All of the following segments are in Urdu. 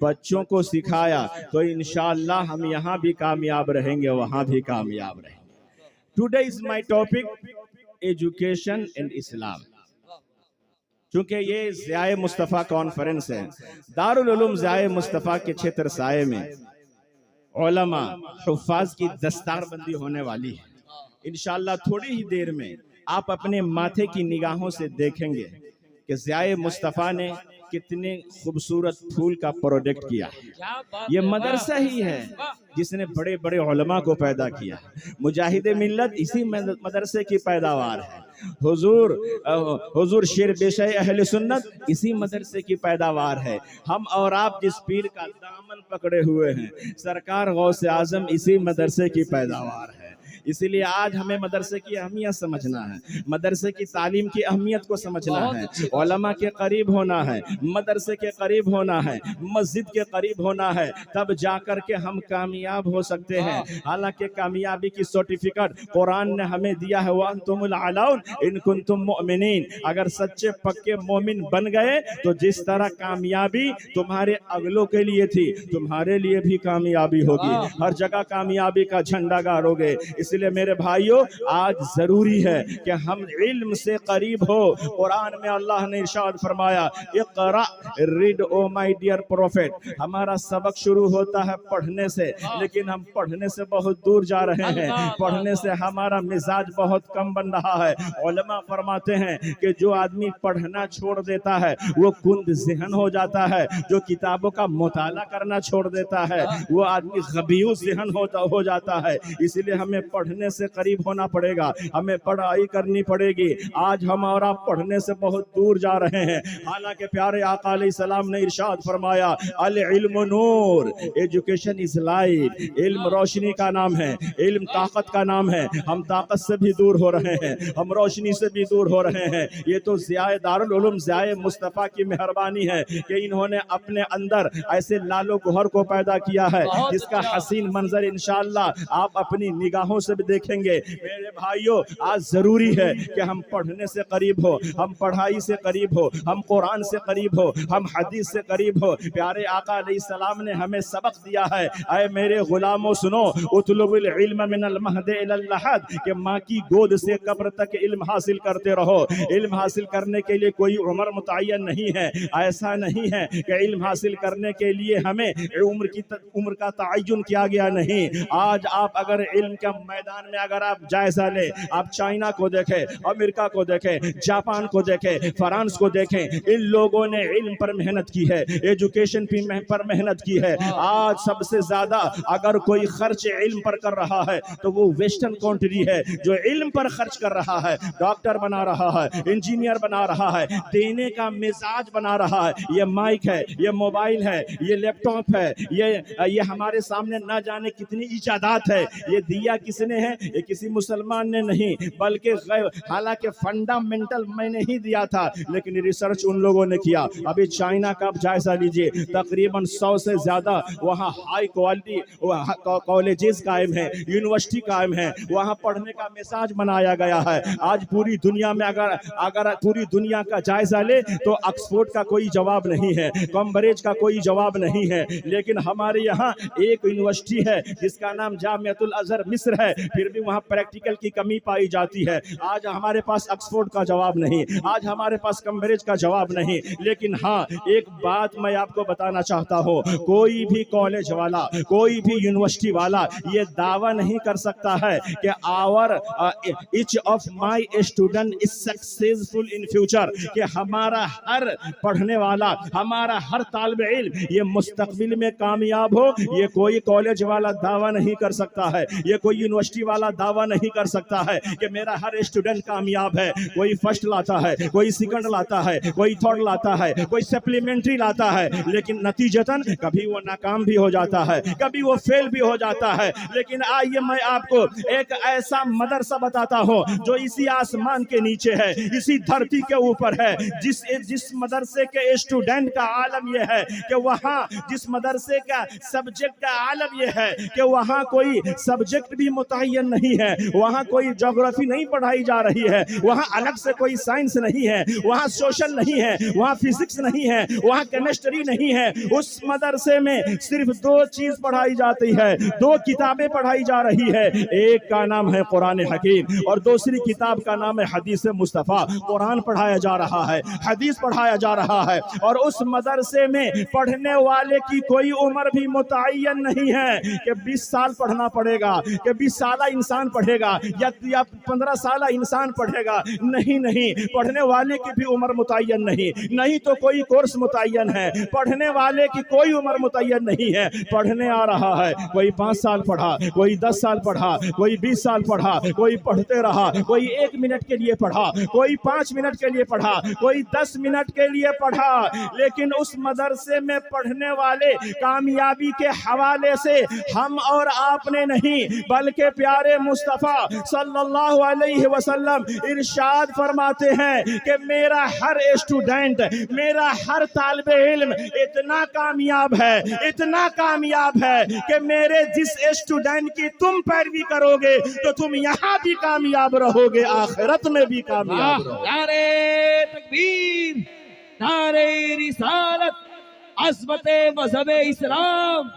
بچوں کو سکھایا تو انشاءاللہ ہم یہاں بھی کامیاب رہیں گے، وہاں بھی کامیاب رہیں گے۔ Today is my topic education in Islam. چونکہ یہ ضیاء مصطفیٰ کانفرنس ہے، دارالعلوم ضیاء مصطفیٰ کے چھتر سائے میں علماء حفاظ کی دستار بندی ہونے والی ہے۔ انشاءاللہ تھوڑی ہی دیر میں آپ اپنے ماتھے کی نگاہوں سے دیکھیں گے کہ ضیاء مصطفیٰ نے کتنے خوبصورت پھول کا پروڈکٹ کیا ہے۔ یہ مدرسہ ہی ہے جس نے بڑے بڑے علماء کو پیدا کیا۔ مجاہد ملت اسی مدرسے کی پیداوار ہے۔ حضور شیر بیشہ اہل سنت اسی مدرسے کی پیداوار ہے۔ ہم اور آپ جس پیر کا دامن پکڑے ہوئے ہیں، سرکار غوث اعظم اسی مدرسے کی پیداوار ہے۔ اسی لیے آج ہمیں مدرسے کی اہمیت سمجھنا ہے، مدرسے کی تعلیم کی اہمیت کو سمجھنا ہے، علماء کے قریب ہونا ہے، مدرسے کے قریب ہونا ہے، مسجد کے قریب ہونا ہے، تب جا کر کے ہم کامیاب ہو سکتے ہیں۔ حالانکہ کامیابی کی سرٹیفکیٹ قرآن نے ہمیں دیا ہے، وَأَنْتُمُ الْأَعْلَوْنَ إِن كُنتُم مُؤْمِنِينَ۔ اگر سچے پکے مومن بن گئے تو جس طرح کامیابی تمہارے اگلوں کے لیے تھی، تمہارے لیے بھی کامیابی ہوگی، ہر جگہ کامیابی کا جھنڈا گاڑو گے۔ اس لیے میرے بھائیوں، آج ضروری ہے کہ ہم علم سے قریب ہو۔ قرآن میں اللہ نے ارشاد فرمایا، اقرأ read O my dear prophet. ہمارا سبق شروع ہوتا ہے پڑھنے سے، لیکن ہم پڑھنے سے بہت دور جا رہے ہیں، پڑھنے سے ہمارا مزاج بہت کم بن رہا ہے۔ علماء فرماتے ہیں کہ جو آدمی پڑھنا چھوڑ دیتا ہے وہ کند ذہن ہو جاتا ہے، جو کتابوں کا مطالعہ کرنا چھوڑ دیتا ہے وہ آدمی غبیو ذہن ہو جاتا ہے۔ اس لیے ہمیں پڑھنے سے قریب ہونا پڑے گا، ہمیں پڑھائی کرنی پڑے گی۔ آج ہم اور آپ پڑھنے سے بہت دور جا رہے ہیں، حالانکہ پیارے آقا علیہ السلام نے ارشاد فرمایا، العلم نور، ایجوکیشن از لائٹ۔ علم روشنی کا نام ہے، علم طاقت کا نام ہے۔ ہم طاقت سے بھی دور ہو رہے ہیں، ہم روشنی سے بھی دور ہو رہے ہیں۔ یہ تو ضیاء دارالعلوم ضیاء مصطفیٰ کی مہربانی ہے کہ انہوں نے اپنے اندر ایسے لال و گوہر کو پیدا کیا ہے جس کا حسین منظر انشاءاللہ آپ اپنی نگاہوں سے بھی دیکھیں گے۔ میرے بھائیوں، آج ضروری ہے کہ ہم پڑھنے سے قریب ہو، ہم پڑھائی سے قریب ہو، ہم قرآن سے قریب ہو، ہم حدیث سے قریب ہو۔ پیارے آقا علیہ السلام نے ہمیں سبق دیا ہے، اے میرے غلاموں سنو، اطلب العلم من المہد الی اللحد، کہ ماں کی گود سے قبر تک علم حاصل کرتے رہو۔ علم حاصل کرنے کے لیے کوئی عمر متعین نہیں ہے، ایسا نہیں ہے کہ علم حاصل کرنے کے لیے ہمیں عمر کا تعین کیا گیا نہیں۔ آج آپ اگر علم کے میدان میں اگر آپ جائزہ لیں، آپ چائنا کو دیکھیں، امریکہ کو دیکھیں، جاپان کو دیکھیں، فرانس کو دیکھیں، ان لوگوں نے علم پر محنت کی ہے، ایجوکیشن پر محنت کی ہے۔ آج سب سے زیادہ اگر کوئی خرچ علم پر کر رہا ہے تو وہ ویسٹرن کنٹری ہے، جو علم پر خرچ کر رہا ہے، ڈاکٹر بنا رہا ہے، انجینئر بنا رہا ہے، دینے کا مزاج بنا رہا ہے۔ یہ مائک ہے، یہ موبائل ہے، یہ لیپ ٹاپ ہے، یہ ہمارے سامنے نہ جانے کتنی ایجادات ہے۔ یہ دیا کس نے ہے؟ یہ کسی مسلمان نے نہیں، بلکہ حالانکہ فنڈامنٹل میں نے ہی دیا تھا، لیکن ریسرچ ان لوگوں نے کیا۔ ابھی چائنا کا جائزہ لیجئے، تقریباً 100 سے زیادہ وہاں ہائی کوالٹی کالجز قائم ہیں، یونیورسٹی قائم ہیں، وہاں پڑھنے کا مزاج بنایا گیا ہے۔ آج پوری دنیا میں اگر پوری دنیا کا جائزہ لے تو آکسفورڈ کا کوئی جواب نہیں ہے، کیمبرج کا کوئی جواب نہیں ہے، لیکن ہمارے یہاں ایک یونیورسٹی ہے جس کا نام جامعۃ الازہر مصر ہے، پھر بھی وہاں پریکٹیکل کی کمی پائی جاتی ہے۔ آج ہمارے پاس آکسفورڈ کا جواب نہیں، آج ہمارے پاس کیمبرج کا جواب نہیں، لیکن ہاں ایک بات میں آپ کو بتانا چاہتا ہوں، کوئی بھی کالج والا، کوئی بھی یونیورسٹی والا یہ دعویٰ نہیں کر سکتا ہے کہ each of my student is successful in future، کہ ہمارا ہر پڑھنے والا، ہمارا ہر طالب علم یہ مستقبل میں کامیاب ہو۔ یہ کوئی کالج والا دعویٰ نہیں کر سکتا ہے، یہ کوئی یونیورسٹی والا دعویٰ نہیں کر سکتا ہے کہ میرا ہر اسٹوڈنٹ کامیاب ہے۔ کوئی فرسٹ لاتا ہے، کوئی سیکنڈ لاتا ہے، کوئی تھرڈ لاتا ہے، کوئی سپلیمنٹری لاتا ہے، لیکن نتیجتاً کبھی وہ ناکام بھی ہو جاتا ہے، کبھی وہ فیل بھی ہو جاتا ہے۔ لیکن آئیے میں آپ کو ایک ایسا مدرسہ بتاتا ہوں جو اسی آسمان کے نیچے ہے، اسی دھرتی کے اوپر ہے، جس مدرسے کے اسٹوڈنٹ کا عالم یہ ہے کہ وہاں، جس مدرسے کا سبجیکٹ کا عالم یہ ہے کہ وہاں کوئی سبجیکٹ بھی متعین نہیں ہے، وہاں کوئی جغرافی نہیں پڑھائی جا رہی ہے، وہاں الگ سے کوئی سائنس نہیں ہے، وہاں سوشل نہیں ہے، وہاں فزکس نہیں ہے، وہاں کیمسٹری نہیں ہے۔ اس مدرسے میں صرف دو چیز پڑھائی جاتی ہے، دو کتابیں پڑھائی جا رہی ہے، ایک کا نام ہے قرآن حکیم اور دوسری کتاب کا نام ہے حدیث مصطفیٰ۔ قرآن پڑھایا جا رہا ہے، حدیث پڑھایا جا رہا ہے، اور اس مدرسے میں پڑھنے والے کی کوئی عمر بھی متعین نہیں ہے کہ 20 سال پڑھنا پڑے گا، کہ 20 سالہ انسان پڑھے گا یا 15 سالہ انسان پڑھے گا، نہیں، پڑھنے والے کی بھی عمر متعین نہیں تو کوئی کورس متعین ہے، پڑھنے والے کی کوئی عمر متعین نہیں ہے۔ پڑھنے آ رہا ہے، کوئی 5 سال پڑھا، کوئی 10 سال پڑھا، کوئی 20 سال پڑھا، کوئی پڑھتے رہا، کوئی 1 منٹ کے لیے پڑھا، کوئی 5 منٹ کے لیے پڑھا، کوئی 10 منٹ کے لیے پڑھا، لیکن اس مدرسے میں پڑھنے والے کامیابی کے حوالے سے ہم اور آپ نے نہیں بلکہ پیارے مصطفیٰ صلی اللہ علیہ وسلم ارشاد فرماتے ہیں کہ میرا ہر اسٹوڈنٹ، میرا ہر طالب علم اتنا کامیاب ہے کہ میرے جس اسٹوڈنٹ کی تم پیروی کرو گے تو تم یہاں بھی کامیاب رہو گے، آخرت میں بھی کامیاب رہو گے۔ نعرہ تکبیر، نعرہ رسالت، عظمت مذہب اسلام۔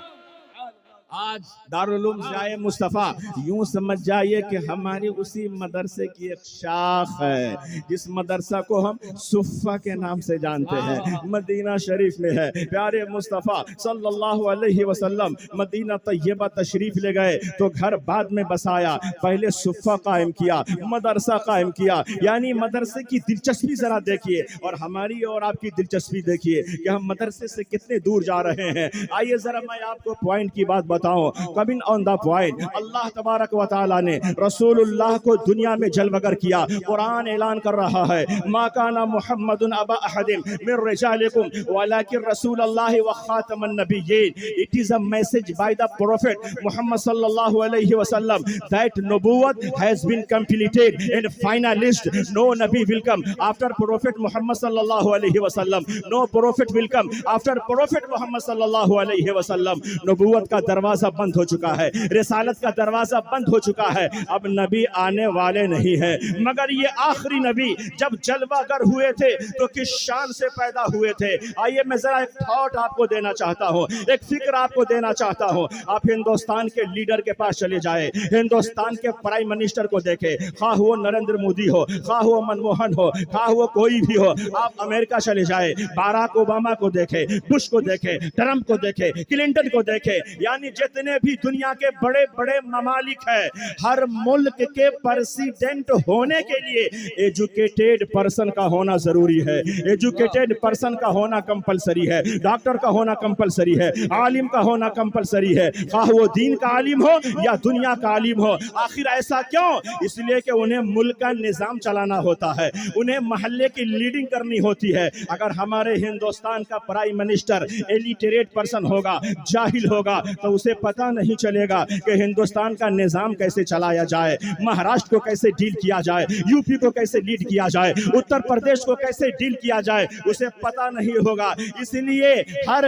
آج دارالعلوم جائے مصطفیٰ یوں سمجھ جائیے کہ ہماری اسی مدرسے کی ایک شاخ ہے، جس مدرسہ کو ہم صفہ کے نام سے جانتے ہیں، مدینہ شریف میں ہے۔ پیارے مصطفیٰ صلی اللہ علیہ وسلم مدینہ طیبہ تشریف لے گئے تو گھر بعد میں بسایا، پہلے صفہ قائم کیا، مدرسہ قائم کیا، یعنی مدرسے کی دلچسپی ذرا دیکھیے اور ہماری اور آپ کی دلچسپی دیکھیے کہ ہم مدرسے سے کتنے دور جا رہے ہیں۔ آئیے ذرا میں آپ کو پوائنٹ کی بات بتاؤں، کمنگ آن دا پوائنٹ۔ اللہ تبارک و تعالی نے رسول اللہ کو دنیا میں جلوگر کیا، قرآن اعلان کر رہا ہے ما کان محمد ابا احد من رجالکم ولکن رسول اللہ وخاتم النبیین۔ It is a message by the prophet Muhammad sallallahu alayhi wasallam that nubuwwat has been completed and finalized. No Nabi will come after Prophet Muhammad sallallahu alayhi wasallam. No prophet will come after Prophet Muhammad sallallahu alayhi wasallam. نبوت کا دروازہ بند ہو چکا ہے، رسالت کا دروازہ بند ہو چکا ہے، اب نبی آنے والے نہیں ہیں، مگر یہ آخری نبی جب جلوہ گر ہوئے تھے تو کس شان سے پیدا ہوئے تھے۔ آئیے میں ذرا ایک تھاٹ آپ کو دینا چاہتا ہوں، ایک فکر آپ کو دینا چاہتا ہوں۔ آپ ہندوستان کے لیڈر کے پاس چلے جائے، ہندوستان کے پرائم منسٹر کو دیکھے، خواہ وہ نریندر مودی ہو، خواہ وہ منموہن ہو، خواہ وہ کوئی بھی ہو، آپ امریکہ چلے جائے، باراک اوباما کو دیکھے، بش کو دیکھے، ٹرمپ کو دیکھے، کلنٹن کو دیکھے، یعنی جتنے بھی دنیا کے بڑے بڑے ممالک ہیں، ہر ملک کے پریزیڈنٹ ہونے کے لیے ایجوکیٹڈ پرسن کا ہونا ضروری ہے، ایجوکیٹڈ پرسن کا ہونا کمپلسری ہے، ڈاکٹر کا ہونا کمپلسری ہے، عالم کا ہونا کمپلسری ہے، خواہ وہ دین کا عالم ہو یا دنیا کا عالم ہو۔ آخر ایسا کیوں؟ اس لیے کہ انہیں ملک کا نظام چلانا ہوتا ہے، انہیں محلے کی لیڈنگ کرنی ہوتی ہے۔ اگر ہمارے ہندوستان کا پرائم منسٹر ایلیٹریٹ پرسن ہوگا، جاہل ہوگا، تو اسے پتہ نہیں چلے گا کہ ہندوستان کا نظام کیسے چلایا جائے، مہاراشٹر کو کیسے ڈیل کیا جائے، یو پی کو کیسے لیڈ کیا جائے، اتر پردیش کو کیسے ڈیل کیا جائے، اسے پتہ نہیں ہوگا۔ اس لیے ہر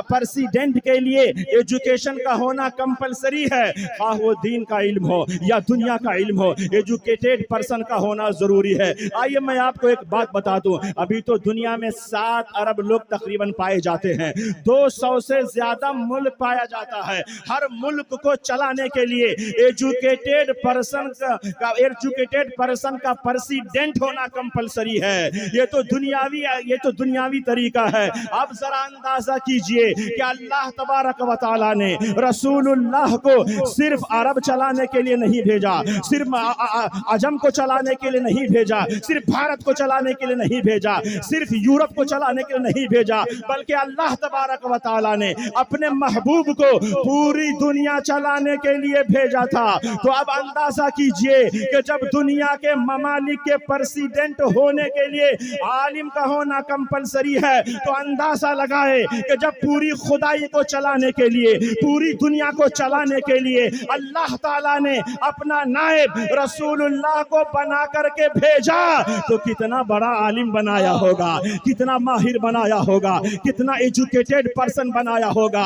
پریزیڈنٹ کے لیے ایجوکیشن کا ہونا کمپلسری ہے، خواہ وہ دین کا علم ہو یا دنیا کا علم ہو، ایجوکیٹڈ پرسن کا ہونا ضروری ہے۔ آئیے میں آپ کو ایک بات بتا دوں، ابھی تو دنیا میں 7 ارب لوگ تقریباً پائے جاتے ہیں، 200 سے زیادہ ملک پایا جاتا ہے۔ ہر ملک کو چلانے کے لیے ایجوکیٹڈ پرسن کا پریزیڈنٹ ہونا کمپلسری ہے۔ یہ تو دنیاوی طریقہ ہے۔ اب ذرا اندازہ کیجئے کہ اللہ تبارک و تعالی نے رسول اللہ کو صرف عرب چلانے کے لیے نہیں بھیجا، صرف عجم کو چلانے کے لیے نہیں بھیجا، صرف بھارت کو چلانے کے لیے نہیں بھیجا، صرف یورپ کو چلانے کے لیے نہیں بھیجا، بلکہ اللہ تبارک و تعالی نے اپنے محبوب کو پوری دنیا چلانے کے لیے بھیجا تھا۔ تو اب اندازہ کیجئے کہ جب دنیا کے ممالک کے پریزیڈنٹ ہونے کے لیے عالم کا ہونا کمپلسری ہے، تو اندازہ لگائے کہ جب پوری خدائی کو چلانے کے لیے، پوری دنیا کو چلانے کے لیے اللہ تعالیٰ نے اپنا نائب رسول اللہ کو بنا کر کے بھیجا، تو کتنا بڑا عالم بنایا ہوگا، کتنا ماہر بنایا ہوگا، کتنا ایجوکیٹڈ پرسن بنایا ہوگا۔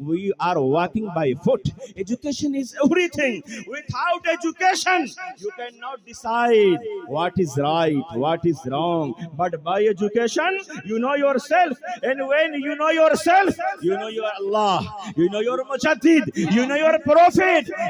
we are walking by foot. Education is everything. Without education you cannot decide what is right, what is wrong, but by education you know yourself, and when you know yourself you know your Allah, you know your mujaddid, you know your prophet.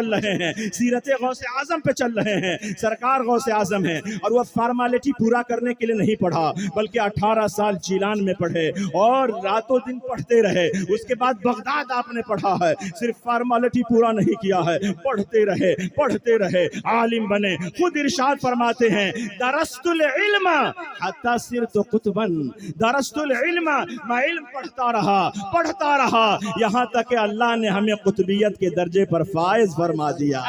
چل رہے ہیں, سیرت غوث اعظم پہ چل رہے ہیں. سرکار غوث اعظم ہیں اور وہ فارمیلٹی پورا کرنے کے لیے نہیں پڑھا بلکہ 18 سال جیلان میں پڑھے اور راتوں دن پڑھتے رہے. اس کے بعد بغداد آپ نے پڑھا ہے, صرف فارمیلٹی پورا نہیں کیا ہے, پڑھتے رہے, عالم بنے. خود ارشاد فرماتے ہیں درست العلم حتی صرت قطبا, درست العلم, میں علم پڑھتا رہا یہاں تک کہ اللہ نے ہمیں قطبیت کے درجے پر فائز فرما دیا.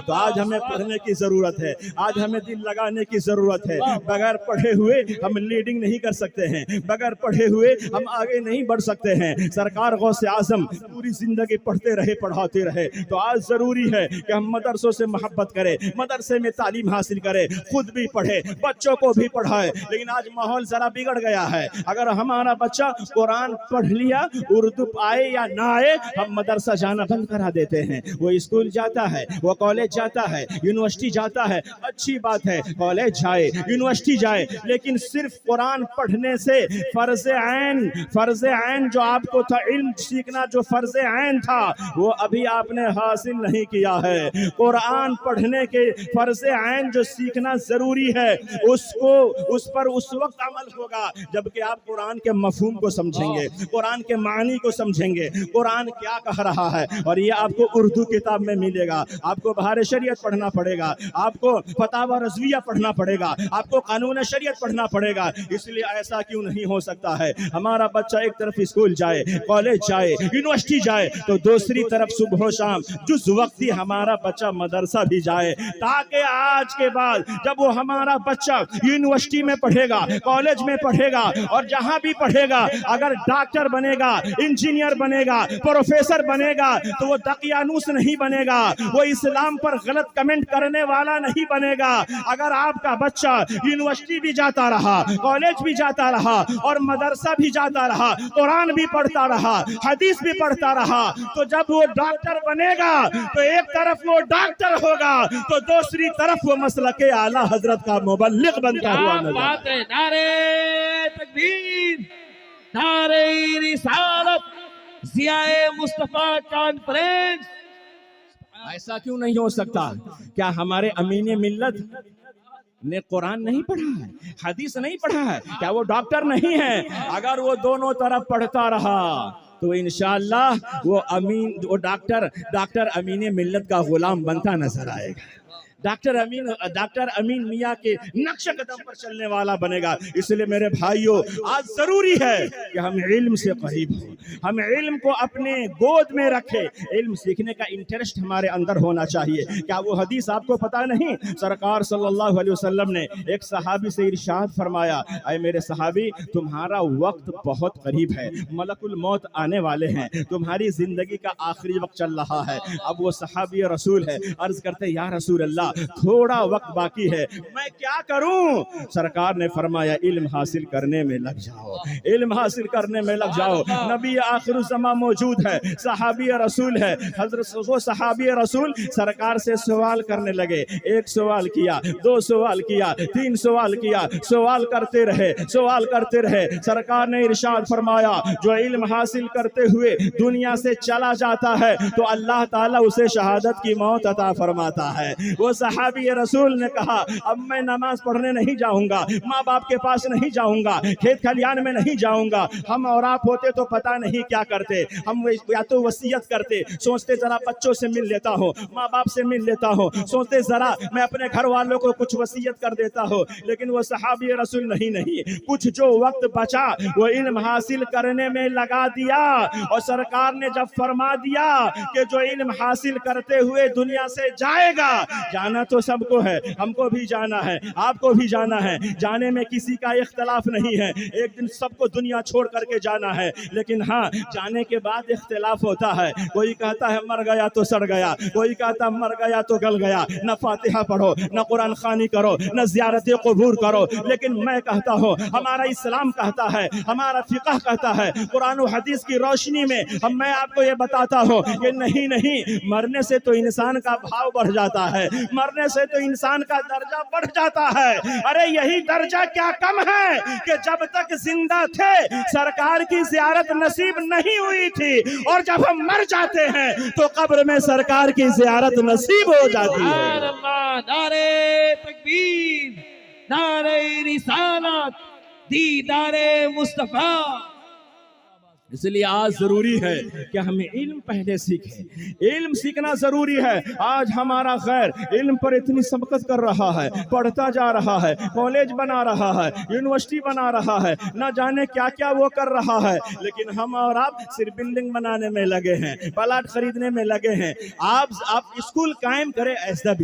تو آج ہمیں پڑھنے کی ضرورت ہے, آج ہمیں دل لگانے کی ضرورت ہے. بغیر پڑھے ہوئے ہم لیڈنگ نہیں کر سکتے ہیں, بغیر پڑھے ہوئے ہم آگے نہیں بڑھ سکتے ہیں. سرکار غوث اعظم پوری زندگی پڑھتے رہے, پڑھاتے رہے. تو آج ضروری ہے کہ ہم مدرسوں سے محبت کریں, مدرسے میں تعلیم حاصل کریں, خود بھی پڑھے, بچوں کو بھی پڑھائے. لیکن آج ماحول ذرا بگڑ گیا ہے. اگر ہمارا بچہ قرآن پڑھ لیا, اردو آئے یا نہ آئے, ہم مدرسہ جانا بند کرا دیتے ہیں. وہ اسکول جاتا ہے, وہ کالج جاتا ہے, یونیورسٹی جاتا ہے, اچھی بات ہے, کالج جائے, یونیورسٹی جائے, لیکن صرف قرآن پڑھنے سے فرض عین جو آپ کو تھا, علم سیکھنا جو فرض عین تھا, وہ ابھی آپ نے حاصل نہیں کیا ہے. قرآن پڑھنے کے فرض عین جو سیکھنا ضروری ہے, اس پر اس وقت عمل ہوگا جبکہ آپ قرآن کے مفہوم کو سمجھیں گے, قرآن کے معنی کو سمجھیں گے, قرآن کیا کہہ رہا ہے. اور یہ آپ کو اردو کتاب میں ملے گا. آپ کو بہار شریعت پڑھنا پڑے گا, آپ کو فتاوی رضویہ پڑھنا پڑے گا, آپ کو قانون شریعت پڑھنا پڑے گا. اس لیے ایسا کیوں نہیں ہو سکتا ہے ہمارا بچہ ایک طرف اسکول جائے, کالج جائے, یونیورسٹی جائے, تو دوسری طرف صبح و شام جز وقتی ہمارا بچہ مدرسہ بھی جائے, تاکہ آج کے بعد جب وہ ہمارا بچہ یونیورسٹی میں پڑھے گا, کالج میں پڑھے گا, اور جہاں بھی پڑھے گا, اگر ڈاکٹر بنے گا, انجینئر بنے گا, پروفیسر بنے گا, تو وہ دقیانوس نہیں بنے گا, وہ اسلام پر غلط کمنٹ کرنے والا نہیں بنے گا. اگر آپ کا بچہ یونیورسٹی بھی جاتا رہا, کالج بھی جاتا رہا, اور مدرسہ بھی جاتا رہا, قرآن بھی پڑھتا رہا, حدیث بھی پڑھتا رہا, تو جب وہ ڈاکٹر بنے گا تو ایک طرف وہ ڈاکٹر ہوگا تو دوسری طرف وہ مسلک اعلیٰ حضرت کا مبلغ بنتا ہوا نظر. بات ہے. نعرہ تکبیر, نعرہ رسالت, ضیاء مصطفیٰ کانفرنس. ایسا کیوں نہیں ہو سکتا؟ کیا ہمارے امین ملت نے قرآن نہیں پڑھا ہے, حدیث نہیں پڑھا ہے؟ کیا وہ ڈاکٹر نہیں ہے؟ اگر وہ دونوں طرف پڑھتا رہا تو انشاءاللہ وہ ڈاکٹر امین ملت کا غلام بنتا نظر آئے گا. ڈاکٹر امین میاں کے نقش قدم پر چلنے والا بنے گا. اس لیے میرے بھائیوں, آج ضروری ہے کہ ہم علم سے قریب ہوں, ہم علم کو اپنے گود میں رکھیں. علم سیکھنے کا انٹرسٹ ہمارے اندر ہونا چاہیے. کیا وہ حدیث آپ کو پتہ نہیں؟ سرکار صلی اللہ علیہ وسلم نے ایک صحابی سے ارشاد فرمایا, اے میرے صحابی, تمہارا وقت بہت قریب ہے, ملک الموت آنے والے ہیں, تمہاری زندگی کا آخری وقت چل رہا ہے. اب وہ صحابی رسول ہے, عرض کرتے یا رسول اللہ, تھوڑا وقت باقی ہے, میں کیا کروں؟ سرکار نے فرمایا علم حاصل کرنے میں لگ جاؤ, علم حاصل کرنے میں لگ جاؤ. نبی آخر الزمان موجود ہے, صحابی رسول ہے. حضرت وہ صحابی رسول سرکار سے سوال کرنے لگے. ایک سوال کیا, دو سوال کیا, تین سوال کیا, سوال کرتے رہے. سرکار نے ارشاد فرمایا جو علم حاصل کرتے ہوئے دنیا سے چلا جاتا ہے تو اللہ تعالیٰ اسے شہادت کی موت عطا فرماتا ہے. وہ صحابی رسول نے کہا اب میں نماز پڑھنے نہیں جاؤں گا, ماں باپ کے پاس نہیں جاؤں گا, کھیت کھلیان میں نہیں جاؤں گا. ہم اور آپ ہوتے تو پتہ نہیں کیا کرتے, ہم یا تو وصیت کرتے, سوچتے ذرا بچوں سے مل لیتا ہوں, ماں باپ سے مل لیتا ہوں, سوچتے ذرا میں اپنے گھر والوں کو کچھ وصیت کر دیتا ہوں. لیکن وہ صحابی رسول نہیں, کچھ جو وقت بچا وہ علم حاصل کرنے میں لگا دیا. اور سرکار نے جب فرما دیا کہ جو علم حاصل کرتے ہوئے دنیا سے جائے گا, جانا تو سب کو ہے, ہم کو بھی جانا ہے, آپ کو بھی جانا ہے, جانے میں کسی کا اختلاف نہیں ہے. ایک دن سب کو دنیا چھوڑ کر کے جانا ہے, لیکن ہاں جانے کے بعد اختلاف ہوتا ہے. کوئی کہتا ہے مر گیا تو سڑ گیا, کوئی کہتا مر گیا تو گل گیا. نہ فاتحہ پڑھو, نہ قرآن خوانی کرو, نہ زیارت قبور کرو. لیکن میں کہتا ہوں, ہمارا اسلام کہتا ہے, ہمارا فقہ کہتا ہے, قرآن و حدیث کی روشنی میں میں آپ کو یہ بتاتا ہوں کہ نہیں, مرنے سے تو انسان کا بھاؤ بڑھ جاتا ہے, مرنے سے تو انسان کا درجہ بڑھ جاتا ہے۔ ارے یہی درجہ کیا کم ہے کہ جب تک زندہ تھے سرکار کی زیارت نصیب نہیں ہوئی تھی، اور جب ہم مر جاتے ہیں تو قبر میں سرکار کی زیارت نصیب ہو جاتی ہے۔ سبحان اللہ، نعرہ تکبیر، نعرہ رسالت، دیدار مصطفیٰ۔ اس لیے آج ضروری ہے کہ ہمیں علم پہلے سیکھیں، علم سیکھنا ضروری ہے۔ آج ہمارا خیر علم پر اتنی سبقت کر رہا ہے، پڑھتا جا رہا ہے، کالج بنا رہا ہے، یونیورسٹی بنا رہا ہے، نہ جانے کیا کیا وہ کر رہا ہے، لیکن ہم اور آپ صرف بلڈنگ بنانے میں لگے ہیں، پلاٹ خریدنے میں لگے ہیں۔ آپ اسکول قائم کریں ایز اے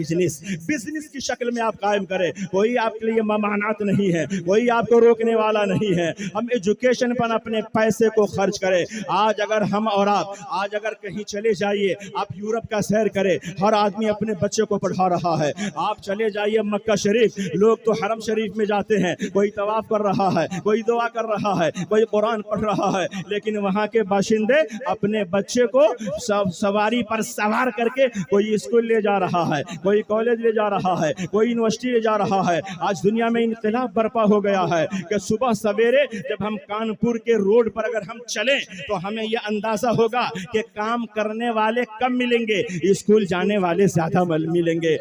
بزنس کی شکل میں آپ قائم کریں، کوئی آپ کے لیے ممانعت نہیں ہے، کوئی آپ کو روکنے والا نہیں ہے۔ ہم ایجوکیشن پر اپنے پیسے کو خرچ کرے۔ آج اگر ہم اور آپ آج اگر کہیں چلے جائیے، آپ یورپ کا سیر کرے، ہر آدمی اپنے بچے کو پڑھا رہا ہے۔ آپ چلے جائیے مکہ شریف، لوگ تو حرم شریف میں جاتے ہیں، کوئی طواف کر رہا ہے، کوئی دعا کر رہا ہے، کوئی قرآن پڑھ رہا ہے، لیکن وہاں کے باشندے اپنے بچے کو سواری پر سوار کر کے کوئی اسکول لے جا رہا ہے، کوئی کالج لے جا رہا ہے، کوئی یونیورسٹی لے جا رہا ہے۔ آج دنیا میں انقلاب برپا ہو گیا ہے کہ صبح سویرے جب ہم کانپور کے روڈ پر اگر ہم چلیں تو ہمیں یہ اندازہ ہوگا کہ کام کرنے والے کم ملیں گے، اسکول جانے والے زیادہ ملیں گے۔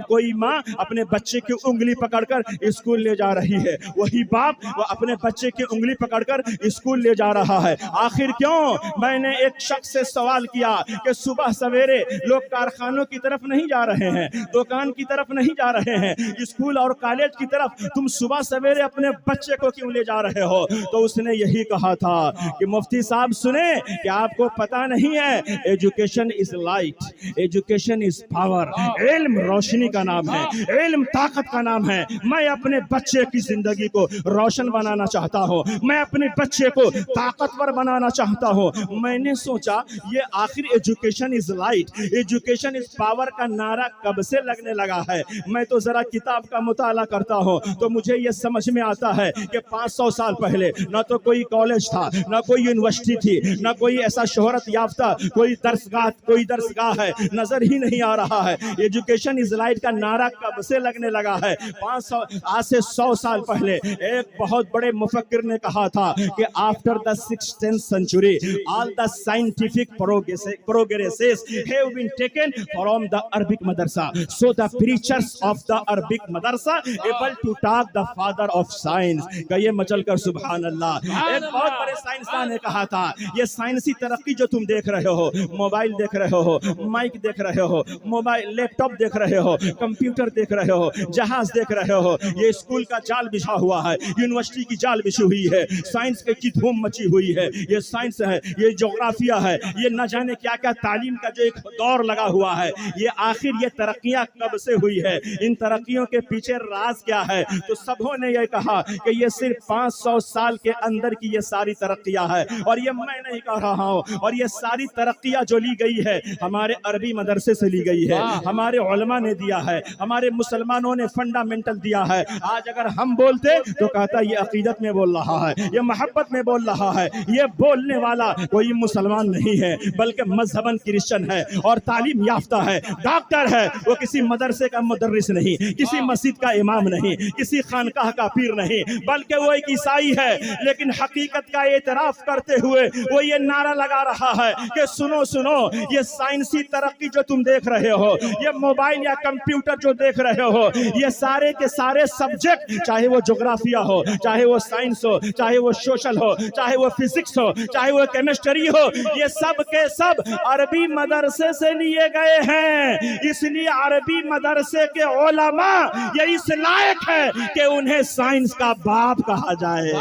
کوئی ماں اپنے بچے کی انگلی پکڑ کر اسکول لے جا رہی ہے، وہی باپ وہ اپنے بچے کی انگلی پکڑ کر اسکول لے جا رہا ہے۔ آخر کیوں؟ میں نے ایک شخص سے سوال کیا کہ صبح سویرے لوگ کارخانوں کی طرف نہیں جا رہے ہیں، دکان کی طرف نہیں جا رہے ہیں، اسکول اور کالج کی طرف تم صبح سویرے اپنے بچے کو کیوں لے جا رہے ہو؟ تو اس نے یہی کہا تھا کہ مفتی صاحب سنیں کہ آپ کو پتا نہیں ہے، education is light, education is power. علم روشنی کا نام ہے، علم طاقت کا نام ہے۔ میں اپنے بچے کی زندگی کو روشن بنانا چاہتا ہوں، میں اپنے بچے کو طاقتور بنانا چاہتا ہوں۔ میں نے سوچا یہ آخر education is light, education is power کا نعرہ کب سے لگنے لگا ہے؟ میں تو ذرا کتاب کا مطالعہ کرتا ہوں تو مجھے یہ سمجھ میں آتا ہے کہ 500 سال پہلے نہ تو کوئی کالج تھا، نہ کوئی یونیورسٹی تھی، نہ کوئی ایسا شہرت یافتہ کوئی درسگاہ ہے، نظر ہی نہیں آ رہا ہے۔ ایجوکیشن از لائٹ کا نعرہ کب سے لگنے لگا ہے؟ آج سے 100 سال پہلے ایک بہت بڑے مفکر نے کہا تھا کہ after the 16th century all the scientific progresses have been taken from the Arabic madrasa, so the preachers of the Arabic madrasa able to talk the father of science۔ کہیے مچل کر سبحان اللہ۔ ایک بہت بڑے سائنسدان نے کہا تھا یہ سائنسی ترقی جو تم دیکھ رہے ہو، موبائل دیکھ رہے ہو، مائک دیکھ رہے ہو، موبائل لیپ ٹاپ دیکھ رہے ہو، کمپیوٹر دیکھ رہے ہو، جہاز دیکھ رہے ہو، یہ اسکول کا جال بچھا ہوا ہے، یونیورسٹی کی جال بچھی ہوئی ہے، سائنس کی دھوم مچی ہوئی ہے، یہ سائنس ہے، یہ جغرافیہ ہے، یہ نہ جانے کیا کیا تعلیم کا جو ایک دور لگا ہوا ہے۔ یہ آخر یہ ترقیاں کب سے ہوئی ہے؟ ان ترقیوں کے پیچھے راز کیا ہے؟ تو سبوں نے یہ کہا کہ یہ صرف 500 سال کے اندر کی یہ ساری ترقیاں ہے، اور یہ میں نہیں کہہ رہا ہوں، اور یہ ساری ترقیاں جو لی گئی ہے ہمارے عربی مدرسے سے لی گئی ہے، ہمارے علماء نے دیا ہے، ہمارے مسلمانوں نے فنڈامنٹل دیا ہے۔ آج اگر ہم بولتے تو کہتا یہ عقیدت میں بول رہا ہے، یہ محبت میں بول رہا ہے۔ یہ بولنے والا کوئی مسلمان نہیں ہے بلکہ مذہباً کرسچن ہے اور تعلیم یافتہ ہے، ڈاکٹر ہے، وہ کسی مدرسے کا مدرس نہیں، کسی مسجد کا امام نہیں، کسی خانقاہ کا پیر نہیں، بلکہ وہ ایک عیسائی ہے، لیکن حقیقت کا اعتراف کرتے ہوئے وہ یہ نعرہ لگا رہا ہے کہ سنو سنو، یہ سائنسی ترقی جو تم دیکھ رہے ہو، یہ موبائل یا کمپیوٹر جو دیکھ رہے ہو، یہ سارے کے سارے سبجیکٹ، چاہے وہ جغرافیہ ہو، چاہے وہ سائنس ہو، چاہے وہ سوشل ہو، چاہے وہ فزکس ہو، چاہے وہ کیمسٹری ہو، یہ سب کے سب عربی مدرسے سے لیے گئے ہیں۔ اس لیے عربی مدرسے کے علماء یہ اس لائق ہے کہ انہیں سائنس کا باپ کہا جائے،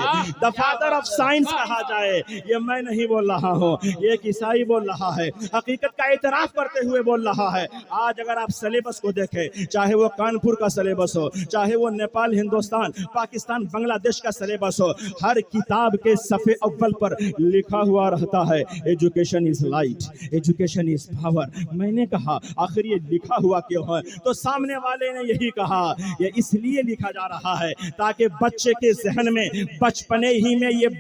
the father of science کہا جائے۔ یہ میں نہیں بول رہا ہوں، یہ ایک عیسائی بول رہا ہے، حقیقت کا اعتراف کرتے ہوئے بول رہا ہے۔ آج اگر آپ سلیبس کو دیکھیں، چاہے وہ کانپور کا سلیبس ہو، چاہے وہ نیپال، ہندوستان، پاکستان، بنگلہ دیش کا سلیبس ہو، ہر کتاب کے صفحے اول پر لکھا ہوا رہتا ہے education is light, education is power. میں نے کہا آخر یہ لکھا ہوا کیوں ہے؟ تو سامنے والے نے یہی کہا یہ اس لیے لکھا جا رہا ہے تاکہ بچے کے ذہن میں بچپنے ہی میں یہ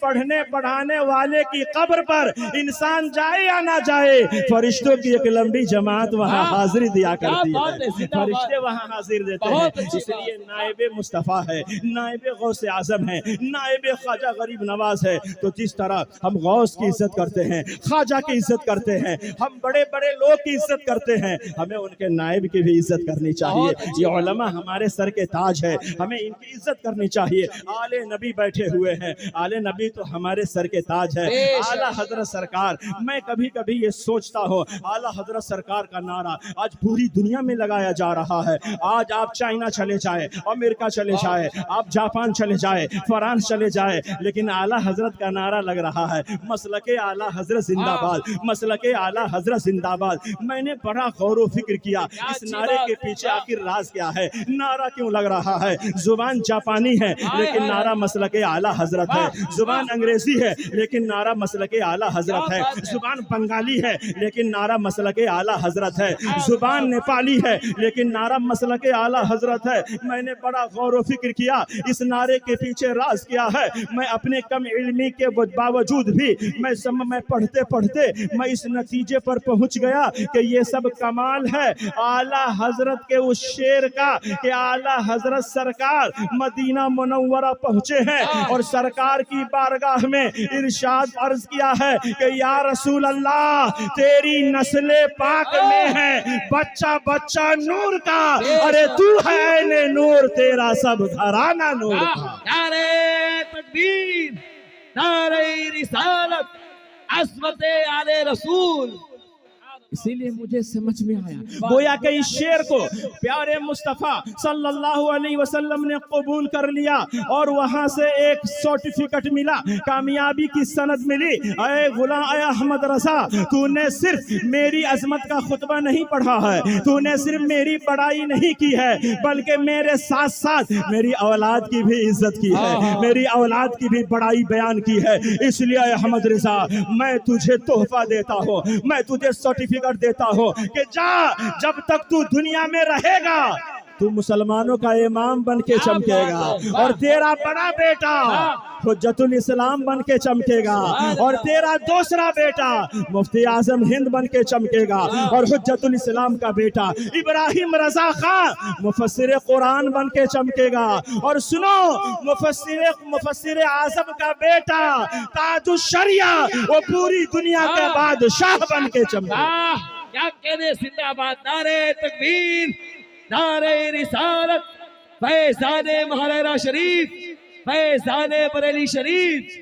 پڑھنے پڑھانے والے کی قبر پر انسان جائے یا نہ جائے فرشتوں کی ایک لمبی جماعت وہاں حاضری دیا کرتی ہے، فرشتے وہاں حاضر دیتے ہیں۔ اس لیے نائب مصطفیٰ ہے، نائب غوث اعظم ہے، نائب خواجہ غریب نواز ہے۔ تو جس طرح ہم غوث کی عزت کرتے ہیں، خواجہ کی عزت کرتے ہیں، ہم بڑے بڑے لوگ کی عزت کرتے ہیں، ہمیں ان کے نائب کی بھی عزت کرنی چاہیے۔ یہ علماء ہمارے سر کے تاج ہے، ہمیں ان کی عزت کرنی چاہیے۔ آل نبی بیٹھے ہوئے ہیں، آل نبی تو ہمارے سر کے تاج ہے۔ اعلیٰ حضرت سرکار، میں کبھی کبھی یہ سوچتا ہوں اعلیٰ حضرت سرکار کا نعرہ آج پوری دنیا میں لگایا جا رہا ہے۔ آج آپ چائنا چلے جائے، امریکہ چلے جائے، آپ جاپان چلے جائے، فرانس چلے جائے، لیکن اعلیٰ حضرت کا نعرہ لگ رہا ہے، مسلک اعلیٰ حضرت زندہ باد، مسلک اعلیٰ حضرت زندہ باد۔ میں نے بڑا غور و فکر کیا اس نعرے کے پیچھے آخر راز کیا ہے، نعرہ کیوں لگ رہا ہے؟ زبان جاپانی ہے لیکن نعرہ مسلک اعلیٰ حضرت ہے، زبان انگریزی ہے لیکن نعرہ مسلک اعلیٰ حضرت ہے، زبان بنگالی ہے لیکن نعرہ مسلک اعلیٰ حضرت ہے، زبان نیپالی ہے لیکن نعرہ مسلک اعلیٰ حضرت ہے۔ میں نے بڑا غور و فکر کیا اس نعرے کے پیچھے راز کیا ہے۔ میں اپنے کم علمی کے باوجود بھی میں پڑھتے پڑھتے میں اس نتیجے پر پہنچ گیا کہ یہ سب کمال ہے اعلیٰ حضرت کے اس شعر کا کہ اعلیٰ حضرت سرکار مدینہ منورہ پہنچے ہیں اور سرکار کی بارگاہ میں ارشاد عرض کیا ہے کہ یا رسول اللہ تیری نسل پاک میں ہے بچہ بچہ نور کا، ارے تو ہے عین نور تیرا سب گھرانہ نور کا۔ نعرہ تکبیر، نعرہ رسالت، عظمت آل رسول۔ اسی لیے مجھے سمجھ میں آیا گویا کہ اس شعر کو پیارے مصطفیٰ صلی اللہ علیہ وسلم نے قبول کر لیا اور وہاں سے ایک سرٹیفکیٹ ملا، کامیابی کی سند ملی۔ اے غلام، اے احمد رضا، تو نے صرف میری عظمت کا خطبہ نہیں پڑھا ہے، تو نے صرف میری بڑائی نہیں کی ہے، بلکہ میرے ساتھ ساتھ میری اولاد کی بھی عزت کی ہے، میری اولاد کی بھی بڑائی بیان کی ہے۔ اس لیے اے احمد رضا، میں تجھے تحفہ دیتا ہوں، میں تجھے سرٹیفکیٹ دیتا ہو کہ جب تک تو دنیا میں رہے گا تو مسلمانوں کا امام بن کے چمکے گا، اور تیرا بڑا بیٹا حجت الاسلام بن کے چمکے گا، اور تیرا دوسرا بیٹا مفتی اعظم ہند بن کے چمکے گا، اور حجت الاسلام کا بیٹا ابراہیم رضا خان مفسر قرآن بن کے چمکے گا، اور سنو مفسر اعظم کا بیٹا تاج الشریعہ وہ پوری دنیا کے بادشاہ بن کے چمکے گا۔ کیا کہنے، زندہ باد، نعرہ تکبیر، نعرہ رسالت، فیضان محررہ شریف، فیضان بریلی شریف۔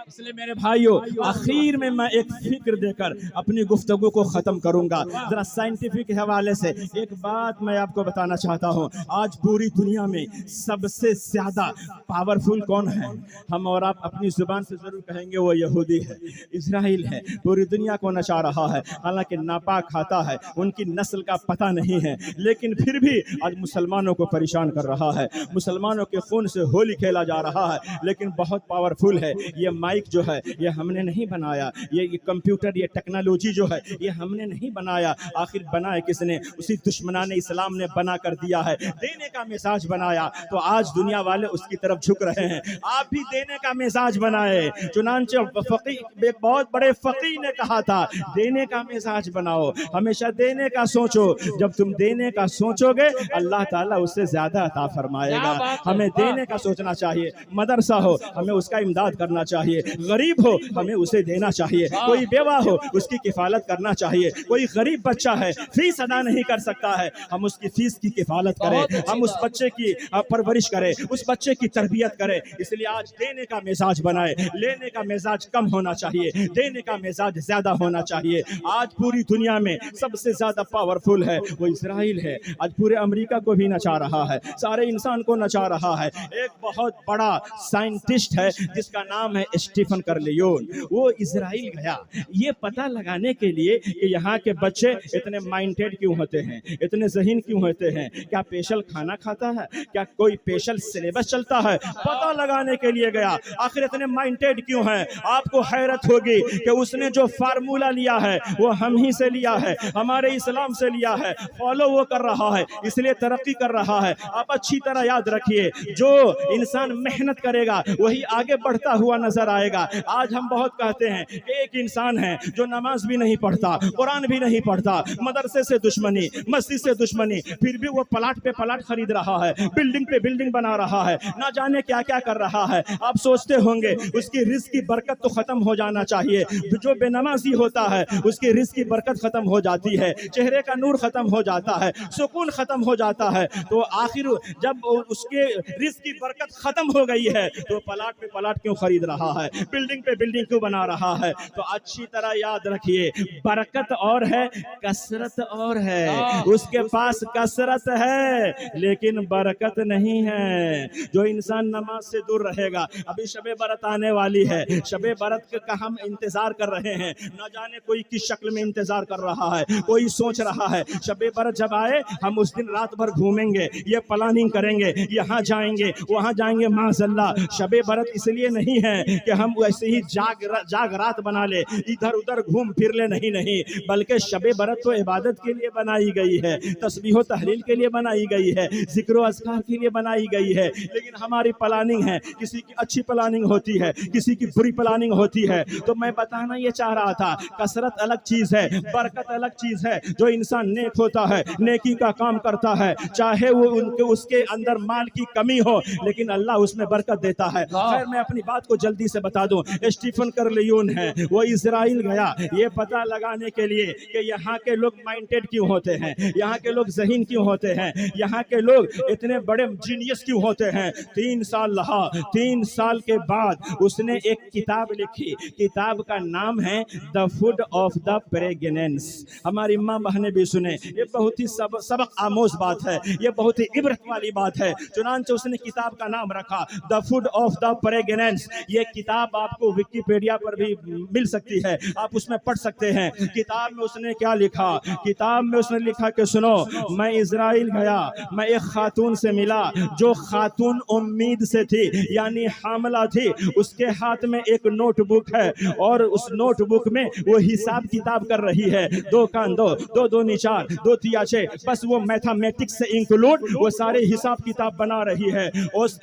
اس لیے میرے بھائیوں آخر میں ایک فکر دے کر اپنی گفتگو کو ختم کروں گا۔ ذرا سائنٹیفک حوالے سے ایک بات میں آپ کو بتانا چاہتا ہوں، آج پوری دنیا میں سب سے زیادہ پاورفل کون ہے؟ ہم اور آپ اپنی زبان سے ضرور کہیں گے وہ یہودی ہے، اسرائیل ہے، پوری دنیا کو نچا رہا ہے، حالانکہ ناپاک کھاتا ہے، ان کی نسل کا پتہ نہیں ہے، لیکن پھر بھی آج مسلمانوں کو پریشان کر رہا ہے، مسلمانوں کے خون سے ہولی کھیلا جا رہا ہے، لیکن بہت پاورفل ہے۔ یہ مائک جو ہے یہ ہم نے نہیں بنایا، یہ کمپیوٹر، یہ ٹیکنالوجی جو ہے یہ ہم نے نہیں بنایا، آخر بنایا کس نے؟ اسی دشمنان اسلام نے بنا کر دیا ہے، دینے کا مزاج بنایا، تو آج دنیا والے اس کی طرف جھک رہے ہیں۔ آپ بھی دینے کا مزاج بنائے، چنانچہ ایک بہت بڑے فقیہ نے کہا تھا دینے کا مزاج بناؤ، ہمیشہ دینے کا سوچو، جب تم دینے کا سوچو گے اللہ تعالیٰ اس سے زیادہ عطا فرمائے گا۔ ہمیں دینے کا سوچنا چاہیے، مدرسہ ہو ہمیں اس کا امداد کرنا چاہیے، غریب ہو ہمیں اسے دینا چاہیے، کوئی بیوہ ہو اس کی کفالت کرنا چاہیے، کوئی غریب بچہ ہے فیس ادا نہیں کر سکتا ہے ہم اس کی فیس کی کفالت کریں، ہم اس بچے کی پرورش کریں، اس بچے کی تربیت کریں۔ اس لیے آج دینے کا مزاج بنائے، لینے کا مزاج کم ہونا چاہیے، دینے کا مزاج زیادہ ہونا چاہیے۔ آج پوری دنیا میں سب سے زیادہ پاورفل ہے وہ اسرائیل ہے، آج پورے امریکہ کو بھی نچا رہا ہے، سارے انسان کو نچا رہا ہے۔ ایک بہت بڑا سائنٹسٹ ہے جس کا نام ہے اسٹیفن کرلیون وہ اسرائیل گیا یہ پتہ لگانے کے لیے کہ یہاں کے بچے اتنے مائنڈیڈ کیوں ہوتے ہیں, اتنے ذہین کیوں ہوتے ہیں, کیا اسپیشل کھانا کھاتا ہے, کیا کوئی اسپیشل سلیبس چلتا ہے, پتہ لگانے کے لیے گیا آخر اتنے مائنڈیڈ کیوں ہیں. آپ کو حیرت ہوگی کہ اس نے جو فارمولا لیا ہے وہ ہم ہی سے لیا ہے, ہمارے اسلام سے لیا ہے, فالو وہ کر رہا ہے اس لیے ترقی کر رہا ہے. آپ اچھی طرح یاد رکھیے جو انسان محنت کرے گا وہی آگے بڑھتا ہوا نظر آئے گا. آج ہم بہت کہتے ہیں کہ ایک انسان ہے جو نماز بھی نہیں پڑھتا, قرآن بھی نہیں پڑھتا, مدرسے سے دشمنی, مسجد سے دشمنی, پھر بھی وہ پلاٹ پہ پلاٹ خرید رہا ہے, بلڈنگ پہ بلڈنگ بنا رہا ہے, نہ جانے کیا کیا کر رہا ہے. آپ سوچتے ہوں گے اس کی رزق کی برکت تو ختم ہو جانا چاہیے. جو بے نمازی ہوتا ہے اس کی رزق کی برکت ختم ہو جاتی ہے, چہرے کا نور ختم ہو جاتا ہے, سکون ختم ہو جاتا ہے. تو آخر جب اس کے رزق کی برکت ختم ہو گئی ہے تو پلاٹ پہ پلاٹ کیوں خرید رہا ہے, بلڈنگ پہ بلڈنگ کیوں بنا رہا ہے. تو اچھی طرح یاد رکھیے برکت اور ہے, کثرت اور ہے. اس کے پاس کثرت ہے لیکن برکت نہیں ہے. جو انسان نماز سے دور رہے گا, ابھی شب برات آنے والی ہے, شب برات کا ہم انتظار کر رہے ہیں, نہ جانے کوئی کس شکل میں انتظار کر رہا ہے, کوئی سوچ رہا ہے شب برات جب آئے ہم اس دن رات بھر گھومیں گے, یہ پلاننگ کریں گے, یہاں جائیں گے وہاں جائیں گے. معاذ اللہ, شب برات اس لیے نہیں ہے کہ ہم ایسے ہی جاگ رات بنا لے, ادھر ادھر گھوم پھر لے, نہیں, بلکہ شب برات تو عبادت کے لیے بنائی گئی ہے, تسبیح و تحلیل کے لیے بنائی گئی ہے, ذکر و اذکار کے لیے بنائی گئی ہے. لیکن ہماری پلاننگ ہے, کسی کی اچھی پلاننگ ہوتی ہے, کسی کی بری پلاننگ ہوتی ہے. تو میں بتانا یہ چاہ رہا تھا کثرت الگ چیز ہے, برکت الگ چیز ہے. جو انسان نیک ہوتا ہے, نیکی کا کام کرتا ہے, چاہے وہ اس کے اندر مال کی کمی ہو لیکن اللہ اس میں برکت دیتا ہے. خیر میں اپنی بات کو جلدی سے بتا دوں. اسٹیفن کرلیون ہے, وہ اسرائیل گیا یہ پتہ لگانے کے لیے کہ یہاں کے لوگ مائنڈیڈ کیوں ہوتے ہیں, یہاں کے لوگ ذہین کیوں ہوتے ہیں, یہاں کے لوگ اتنے بڑے جینیس کیوں ہوتے ہیں. 3 سال رہا, 3 سال کے بعد اس نے ایک کتاب لکھی. کتاب کا نام ہے دا فوڈ آف دا پریگننس. ہماری ماں بہنیں بھی سنیں, یہ بہت ہی سبق آموز بات ہے, یہ بہت ہی عبرت والی بات ہے. چنانچہ اس نے کتاب کا نام رکھا دا فوڈ آف دا پریگننس. یہ کتاب آپ کو وکیپیڈیا پر بھی مل سکتی ہے, آپ اس میں پڑھ سکتے ہیں. کتاب میں اس نے کیا لکھا, کتاب میں اس نے لکھا کہ سنو, میں اسرائیل گیا, میں ایک خاتون سے ملا جو خاتون امید سے تھی یعنی حاملہ تھی. اس کے ہاتھ میں ایک نوٹ بک ہے اور اس نوٹ بک میں وہ حساب کتاب کر رہی ہے. 2 کان 2, 2 دونی 4, 2 تیا 6, بس وہ میتھمیٹکس سے انکلوڈ وہ سارے حساب کتاب بنا رہی ہے. اس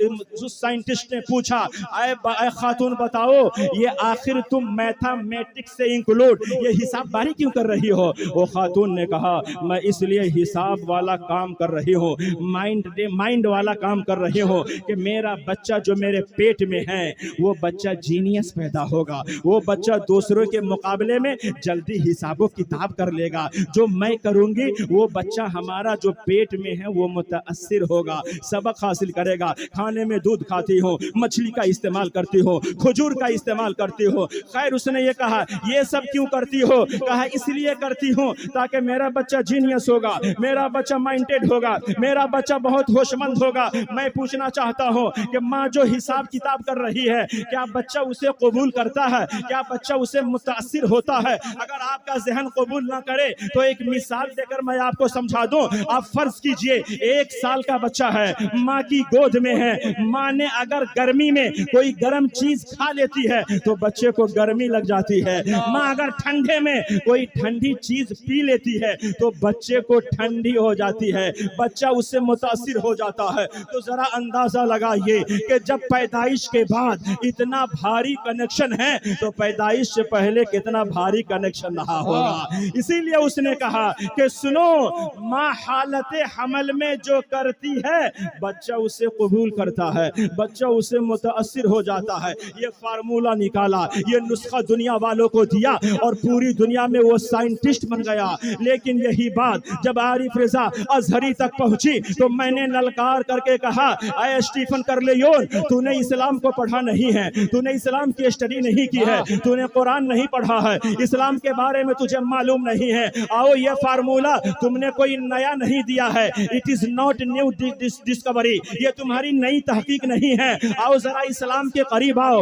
سائنٹسٹ نے پوچھا اے خاتون بتاؤ یہ آخر تم میتھمیٹکس سے انکلوڈ یہ حساب باری کیوں کر رہی ہو. وہ خاتون نے کہا میں اس لیے حساب والا کام کر رہی ہوں, مائنڈ والا کام کر رہی ہوں کہ میرا بچہ جو میرے پیٹ میں ہے وہ بچہ جینیس پیدا ہوگا, وہ بچہ دوسروں کے مقابلے میں جلدی حساب و کتاب کر لے گا. جو میں کروں گی وہ بچہ ہمارا جو پیٹ میں ہے وہ متاثر ہوگا, سبق حاصل کرے گا. کھانے میں دودھ کھاتی ہوں, مچھلی کا استعمال کرتی ہوں, کھجور کا استعمال کرتی ہوں. خیر اس نے یہ کہا یہ سب کیوں کرتی ہو, کہا اس لیے کرتی ہوں تاکہ میرا بچہ جینیس ہوگا, میرا بچہ مائنڈیڈ ہوگا, میرا بچہ بہت ہوش مند ہوگا. میں پوچھنا چاہتا ہوں کہ ماں جو حساب کتاب کر رہی ہے کیا بچہ اسے قبول کرتا ہے, کیا بچہ اسے متاثر ہوتا ہے؟ اگر آپ کا ذہن قبول نہ کرے تو ایک مثال دے کر میں آپ کو سمجھا دوں. آپ فرض کیجئے 1 سال کا بچہ ہے, ماں کی گود میں ہے. ماں نے اگر گرمی میں کوئی گرم چیز کھا لیتی ہے تو بچے کو گرمی لگ جاتی ہے. ماں اگر ٹھنڈے میں کوئی ٹھنڈی چیز پی لیتی ہے تو بچے کو ٹھنڈی ہو جاتی ہے, بچہ اس سے متاثر ہو جاتا ہے. تو ذرا اندازہ لگائیے کہ جب پیدائش کے بعد اتنا بھاری کنیکشن ہے تو پیدائش سے پہلے کتنا بھاری کنیکشن رہا ہوگا. اسی لیے اس نے کہا کہ سنو, ماں حالت حمل میں جو کرتی ہے بچہ اسے قبول کرتا ہے, بچہ اسے متاثر ہو جاتا ہے. یہ فارمولا نکالا, یہ نسخہ دنیا والوں کو دیا اور پوری دنیا میں وہ سائنٹسٹ بن گیا. لیکن یہی بات جب عارف رضا ازہری تک پہنچی تو میں نے للکار کر کے کہا اے اسٹیفن کرلیون, تو نے اسلام کو پڑھا نہیں ہے, تو نے اسلام کی اسٹڈی نہیں کی ہے, تو نے قرآن نہیں پڑھا ہے, اسلام کے بارے میں تجھے معلوم نہیں ہے. آؤ یہ فارمولا تم نے کوئی نیا نہیں دیا ہے, it is not new Discovery, یہ تمہاری نئی تحقیق نہیں ہے. آؤ ذرا اسلام کے قریب آؤ,